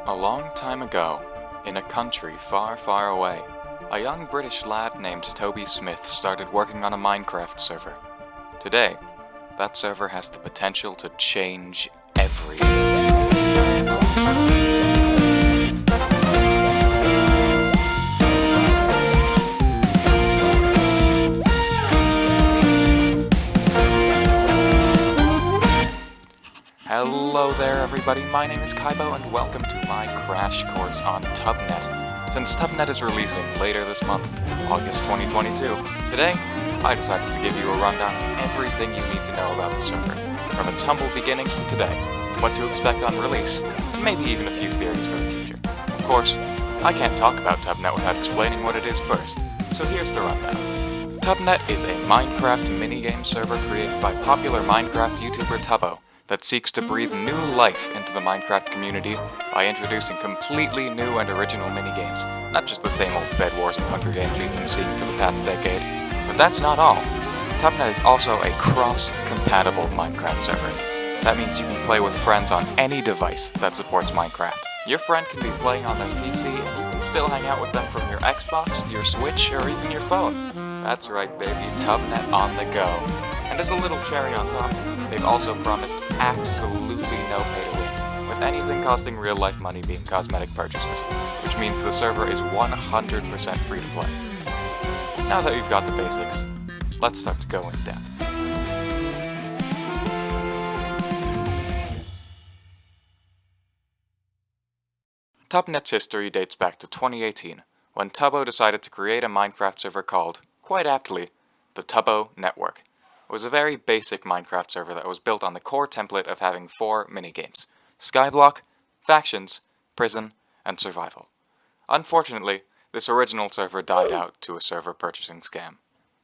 A long time ago, in a country far, far away, a young British lad named Toby Smith started working on a Minecraft server. Today, that server has the potential to change everything. Hello there everybody, my name is Kybo and welcome to my crash course on TubNet. Since TubNet is releasing later this month, August 2022, today I decided to give you a rundown of everything you need to know about the server, from its humble beginnings to today, what to expect on release, and maybe even a few theories for the future. Of course, I can't talk about TubNet without explaining what it is first, so here's the rundown. TubNet is a Minecraft minigame server created by popular Minecraft YouTuber Tubbo, that seeks to breathe new life into the Minecraft community by introducing completely new and original minigames, not just the same old Bed Wars and Hunger Games you've been seeing for the past decade. But that's not all. TubNet is also a cross-compatible Minecraft server. That means you can play with friends on any device that supports Minecraft. Your friend can be playing on their PC, and you can still hang out with them from your Xbox, your Switch, or even your phone. That's right, baby, TubNet on the go. And as a little cherry on top, they've also promised absolutely no pay to win, with anything costing real-life money being cosmetic purchases, which means the server is 100% free to play. Now that we've got the basics, let's start to go in depth. TubNet's history dates back to 2018, when Tubbo decided to create a Minecraft server called, quite aptly, the Tubbo Network. It was a very basic Minecraft server that was built on the core template of having 4 minigames: Skyblock, Factions, Prison, and Survival. Unfortunately, this original server died out to a server purchasing scam.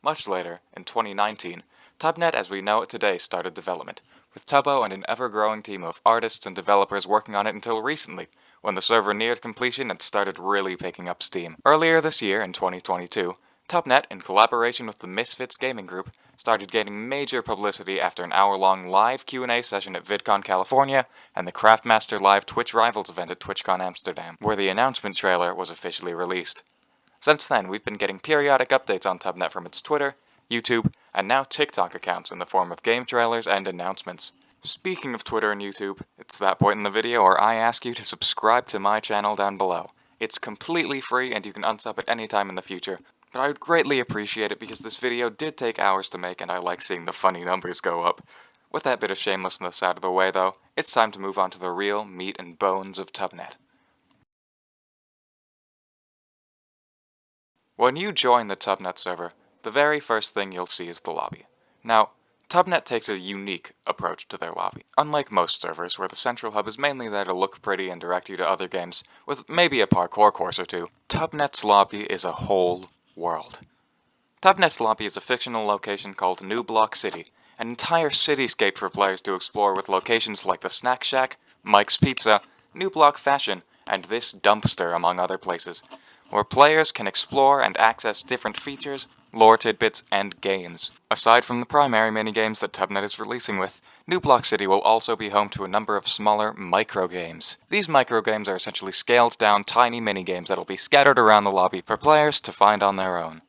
Much later, in 2019, TubNet as we know it today started development, with Tubbo and an ever-growing team of artists and developers working on it until recently, when the server neared completion and started really picking up steam. Earlier this year, in 2022, TubNet, in collaboration with the Misfits Gaming Group, started getting major publicity after an hour-long live Q&A session at VidCon California and the Craftmaster Live Twitch Rivals event at TwitchCon Amsterdam, where the announcement trailer was officially released. Since then, we've been getting periodic updates on TubNet from its Twitter, YouTube, and now TikTok accounts in the form of game trailers and announcements. Speaking of Twitter and YouTube, it's that point in the video where I ask you to subscribe to my channel down below. It's completely free and you can unsub at any time in the future, but I would greatly appreciate it because this video did take hours to make and I like seeing the funny numbers go up. With that bit of shamelessness out of the way though, it's time to move on to the real meat and bones of TubNet. When you join the TubNet server, the very first thing you'll see is the lobby. Now, TubNet takes a unique approach to their lobby. Unlike most servers, where the central hub is mainly there to look pretty and direct you to other games, with maybe a parkour course or two, TubNet's lobby is a whole world. TubNet's lobby is a fictional location called New Block City, an entire cityscape for players to explore with locations like the Snack Shack, Mike's Pizza, New Block Fashion, and this dumpster among other places, where players can explore and access different features, lore tidbits, and games. Aside from the primary minigames that TubNet is releasing with, New Block City will also be home to a number of smaller microgames. These microgames are essentially scaled-down tiny minigames that'll be scattered around the lobby for players to find on their own.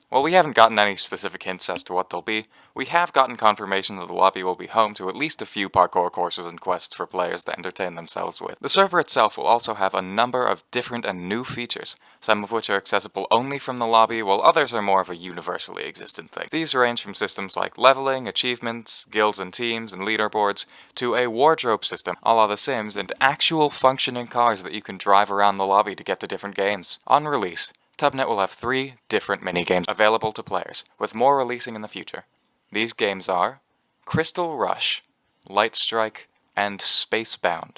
While we haven't gotten any specific hints as to what they'll be, we have gotten confirmation that the lobby will be home to at least a few parkour courses and quests for players to entertain themselves with. The server itself will also have a number of different and new features, some of which are accessible only from the lobby, while others are more of a universally existent thing. These range from systems like leveling, achievements, guilds and teams, and leaderboards, to a wardrobe system, a la The Sims, and actual functioning cars that you can drive around the lobby to get to different games. On release, TubNet will have 3 different minigames available to players, with more releasing in the future. These games are Crystal Rush, Light Strike, and Spacebound.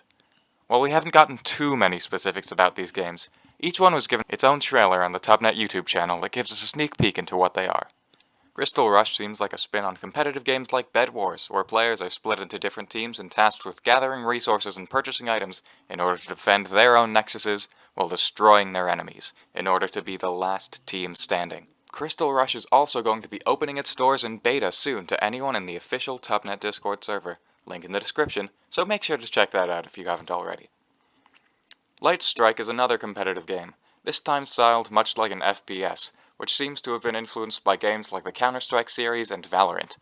While we haven't gotten too many specifics about these games, each one was given its own trailer on the TubNet YouTube channel that gives us a sneak peek into what they are. Crystal Rush seems like a spin on competitive games like Bed Wars, where players are split into different teams and tasked with gathering resources and purchasing items in order to defend their own nexuses while destroying their enemies, in order to be the last team standing. Crystal Rush is also going to be opening its doors in beta soon to anyone in the official TubNet Discord server, link in the description, so make sure to check that out if you haven't already. Light Strike is another competitive game, this time styled much like an FPS, which seems to have been influenced by games like the Counter-Strike series and Valorant.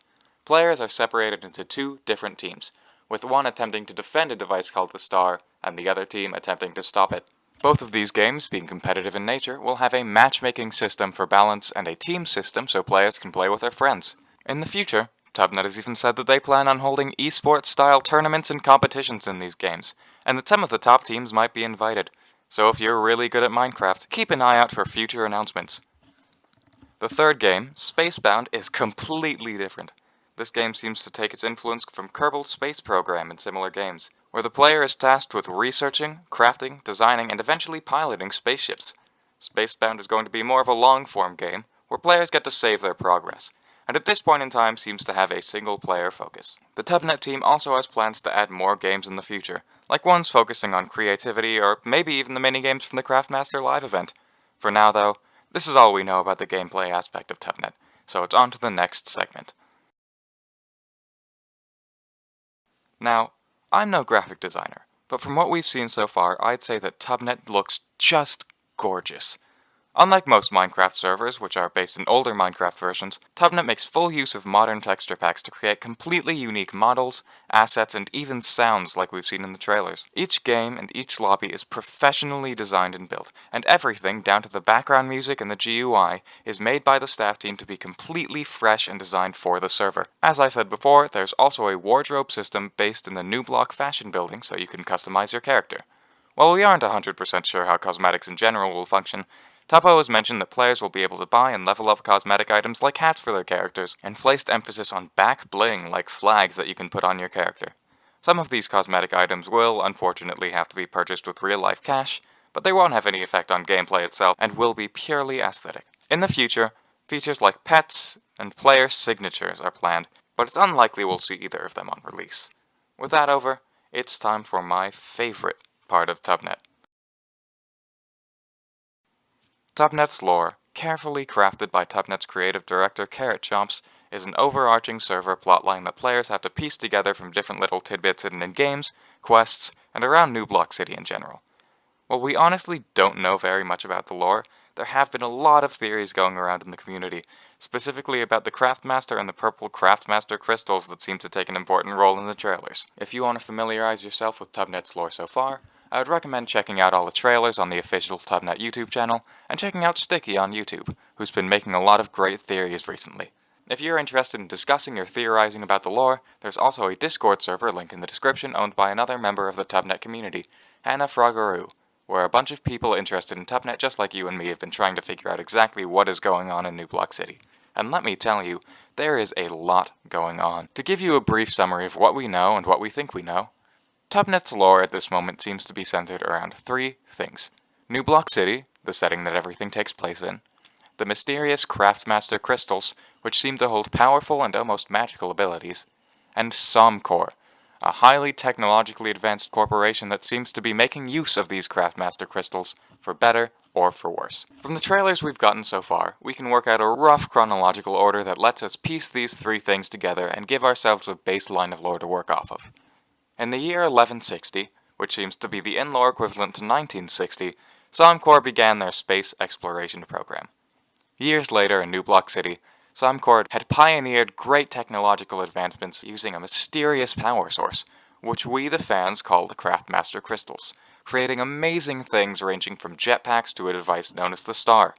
Players are separated into two different teams, with one attempting to defend a device called the Star, and the other team attempting to stop it. Both of these games, being competitive in nature, will have a matchmaking system for balance and a team system so players can play with their friends. In the future, TubNet has even said that they plan on holding esports-style tournaments and competitions in these games, and that some of the top teams might be invited. So if you're really good at Minecraft, keep an eye out for future announcements. The third game, Spacebound, is completely different. This game seems to take its influence from Kerbal Space Program and similar games, where the player is tasked with researching, crafting, designing, and eventually piloting spaceships. Spacebound is going to be more of a long-form game, where players get to save their progress, and at this point in time seems to have a single-player focus. The TubNet team also has plans to add more games in the future, like ones focusing on creativity or maybe even the minigames from the Craftmaster Live event. For now though, this is all we know about the gameplay aspect of TubNet, so it's on to the next segment. Now, I'm no graphic designer, but from what we've seen so far, I'd say that TubNet looks just gorgeous. Unlike most Minecraft servers, which are based in older Minecraft versions, TubNet makes full use of modern texture packs to create completely unique models, assets, and even sounds like we've seen in the trailers. Each game and each lobby is professionally designed and built, and everything, down to the background music and the GUI, is made by the staff team to be completely fresh and designed for the server. As I said before, there's also a wardrobe system based in the New Block fashion building so you can customize your character. While we aren't 100% sure how cosmetics in general will function, Tubbo has mentioned that players will be able to buy and level up cosmetic items like hats for their characters, and placed emphasis on back bling like flags that you can put on your character. Some of these cosmetic items will, unfortunately, have to be purchased with real-life cash, but they won't have any effect on gameplay itself and will be purely aesthetic. In the future, features like pets and player signatures are planned, but it's unlikely we'll see either of them on release. With that over, it's time for my favorite part of TubNet. TubNet's lore, carefully crafted by TubNet's creative director Carrot Chomps, is an overarching server plotline that players have to piece together from different little tidbits hidden in games, quests, and around New Block City in general. While we honestly don't know very much about the lore, there have been a lot of theories going around in the community, specifically about the Craftmaster and the purple Craftmaster crystals that seem to take an important role in the trailers. If you want to familiarize yourself with TubNet's lore so far, I would recommend checking out all the trailers on the official TubNet YouTube channel, and checking out Sticky on YouTube, who's been making a lot of great theories recently. If you're interested in discussing or theorizing about the lore, there's also a Discord server link in the description owned by another member of the TubNet community, Hannah Froggeroo, where a bunch of people interested in TubNet just like you and me have been trying to figure out exactly what is going on in New Block City. And let me tell you, there is a lot going on. To give you a brief summary of what we know and what we think we know, TubNet's lore at this moment seems to be centered around three things. New Block City, the setting that everything takes place in, the mysterious Craftmaster crystals, which seem to hold powerful and almost magical abilities, and Somcore, a highly technologically advanced corporation that seems to be making use of these Craftmaster crystals, for better or for worse. From the trailers we've gotten so far, we can work out a rough chronological order that lets us piece these three things together and give ourselves a baseline of lore to work off of. In the year 1160, which seems to be the in-lore equivalent to 1960, Somcore began their space exploration program. Years later in New Block City, Somcore had pioneered great technological advancements using a mysterious power source, which we the fans call the Craftmaster crystals, creating amazing things ranging from jetpacks to a device known as the Star.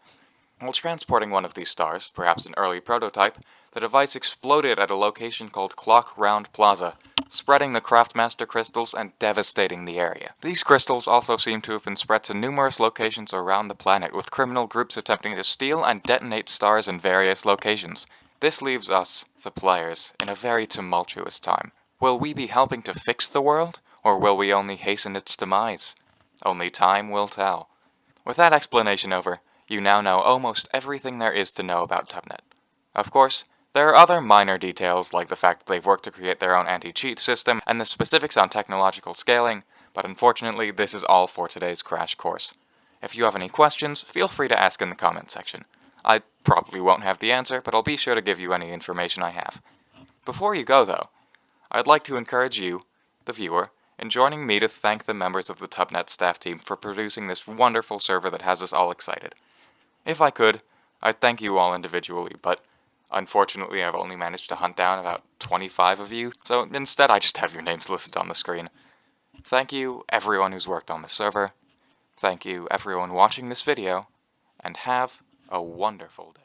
While transporting one of these stars, perhaps an early prototype, the device exploded at a location called Clock Round Plaza, spreading the Craftmaster crystals and devastating the area. These crystals also seem to have been spread to numerous locations around the planet, with criminal groups attempting to steal and detonate stars in various locations. This leaves us, the players, in a very tumultuous time. Will we be helping to fix the world, or will we only hasten its demise? Only time will tell. With that explanation over, you now know almost everything there is to know about TubNet. Of course, there are other minor details like the fact that they've worked to create their own anti-cheat system and the specifics on technological scaling, but unfortunately this is all for today's crash course. If you have any questions, feel free to ask in the comment section. I probably won't have the answer, but I'll be sure to give you any information I have. Before you go though, I'd like to encourage you, the viewer, and joining me to thank the members of the TubNet staff team for producing this wonderful server that has us all excited. If I could, I'd thank you all individually, but unfortunately I've only managed to hunt down about 25 of you, so instead I just have your names listed on the screen. Thank you everyone who's worked on the server, thank you everyone watching this video, and have a wonderful day.